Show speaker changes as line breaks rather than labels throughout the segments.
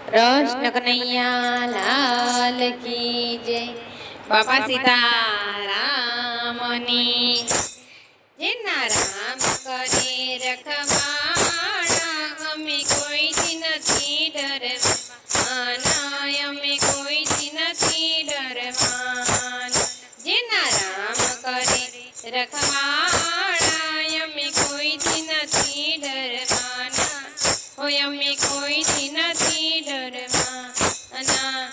कृष्ण कन्हैया लाल की जय। बाबा सीतारामनी જેના રામ કરે રખવાડા અમે કોઈથી નથી ડરવાના અમે કોઈથી નથી ડરવાના જેના રામ કરે રખવાડા અમે કોઈથી નથી ડરવાના હોય અમે કોઈથી નથી ડરવાના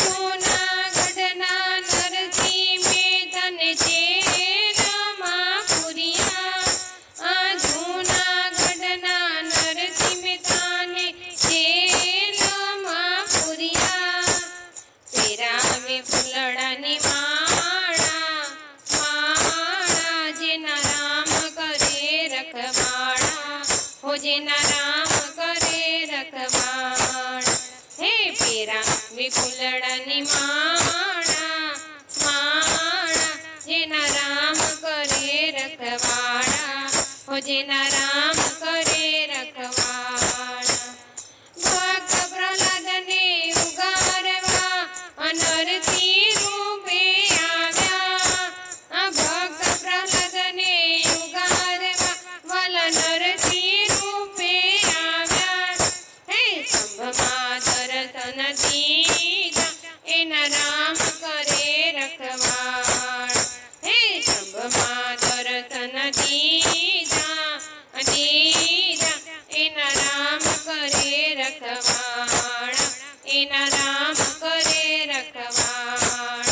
જૂનાગઢના નરસિંહ મહેતાને જેલમાં પૂર્યા જૂનાગઢના નરસિંહ મહેતાને જેલમાં પૂર્યા પહેરાવે ફૂલડાની માળા જેના રામ કરે રખવાડા હો જેના રામ કરે રખવાડા હે પહેરાવે ફૂલડાની માળા જેના રામ કરે રખવાડા હો જેના રામ કરે રખવાડા ભક્ત પ્રહલાદને ઉગારવા નરસિંહ રૂપે આવ્યા ભક્ત પ્રહલાદને ઉગારવા વાલા નરસિંહ રૂપે આવ્યા હે સંભમાં દર્શન દીધા એના રામ કરે રખવાડા હે સંભમાં દર્શન દીધા એના રામ કરે રખવાડા એના રામ કરે રખવાડા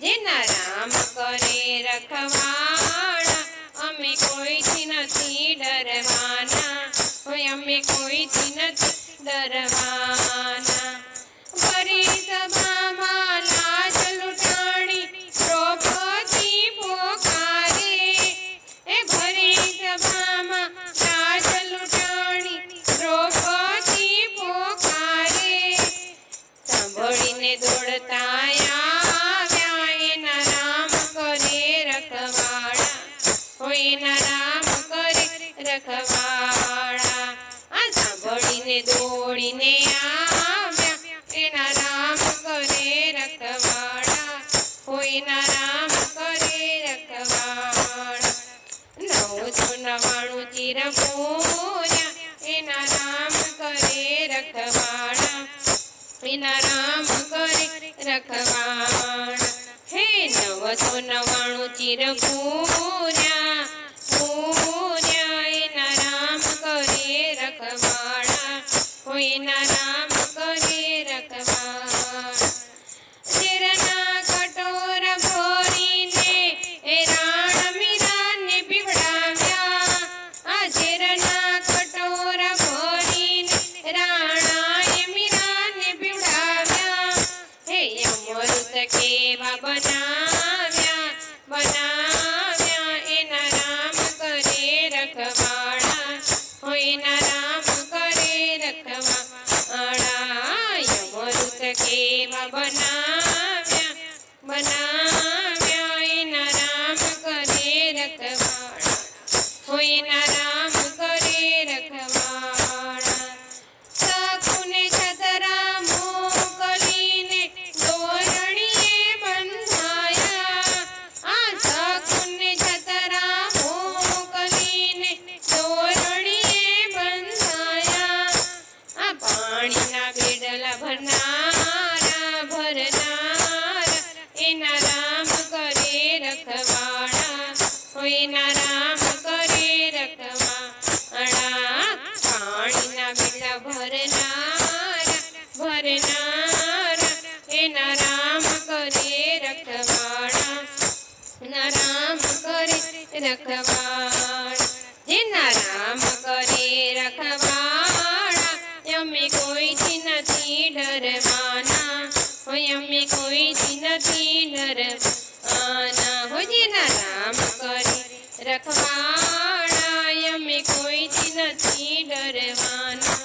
જેના રામ કરે રખવાડા અમે કોઈથી નથી ડરવાના હોય અમે કોઈથી નથી ડરવાના ભરી સભામાં લાજ લૂંટાણી દ્રૌપદી પોકારે એ ભરી સભામાં લાજ લૂંટાણી દ્રૌપદી પોકારે સાંભળીને દોડતા આવ્યા એના રામ કરે રખવાડા હોય એના રામ કરે રખવાડા સાંભળીને દોડીને આવ્યા એના રામ કરે રખવાડા હોય એના રામ કરે રખવાડા 999 ચિર પૂર્યા એના રામ કરે રખવાડા એના રામ કરે રખવાડા હે 999 ચિર પૂર્યા એના રામ કરે રખવાડા હોય એના રામ કરે રખવાડા ઝેરના કટોરા ભરીને એ રાણ મીરાને પીવડાવ્યા ઝેરના કટોરા ભરીને રાણાએ મીરાને પીવડાવ્યા હે અમૃત કેવા બનાવ્યા એના રામ કરે રખવાડા હોય એના રામ કરે રખવાડા અમૃત કેવા બનાવ્યા એના રામ કરે રખવાડા હોય એના રામ કરે રખવાડા સખુને છતરા મોકલીને દોરણીએ બંધાયા સખુને છતરા મોકલીને દોરણીએ બંધાયા પાણીના બેડલા ભરનારા એના રામ કરે રખવાડા હોય એના રામ કરે રખવાડા પાણીના બેડલા ભરનારા એના રામ કરે રખવાડા એના રામ કરે રખવાડા જેના રામ કરે રખવાડા અમે કોઈથી નથી ડરવાના હોય અમે કોઈથી નથી ડરવાના હો જેના રામ કરે રખવાડા અમે કોઈથી નથી ડરવાના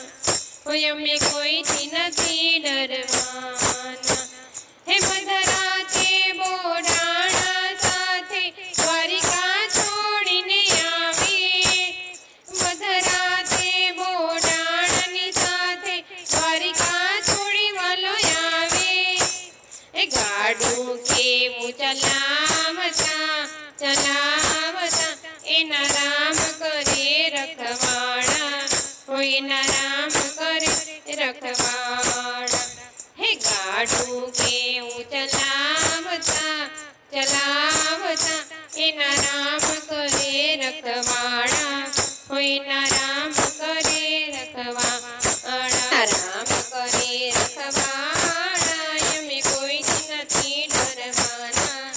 હોય અમે કોઈથી નથી ડરવાના હે મધરાતે બોડાણા સાથે દ્વારિકા છોડીને આવી મધરાતે બોડાણાની સાથે દ્વારિકા છોડી ચલાવતા ચલાવતા એના રામ કરે રખવાડા કોઈના રામ કરે રખવાડા હે ગાડું કેવું ચલાવતા ચલાવતા એના રામ કરે રખવાડા કોઈના રામ કરે રખવાડા રામ કરે રખવાડા અમે કોઈથી નથી ડરવાના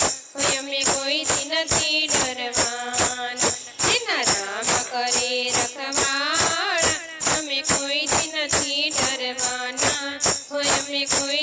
અમે કોઈથી નથી ડરવાના જેના રામ કરે રખવાડા અમે કોઈથી નથી ડરવાના અમે કોઈ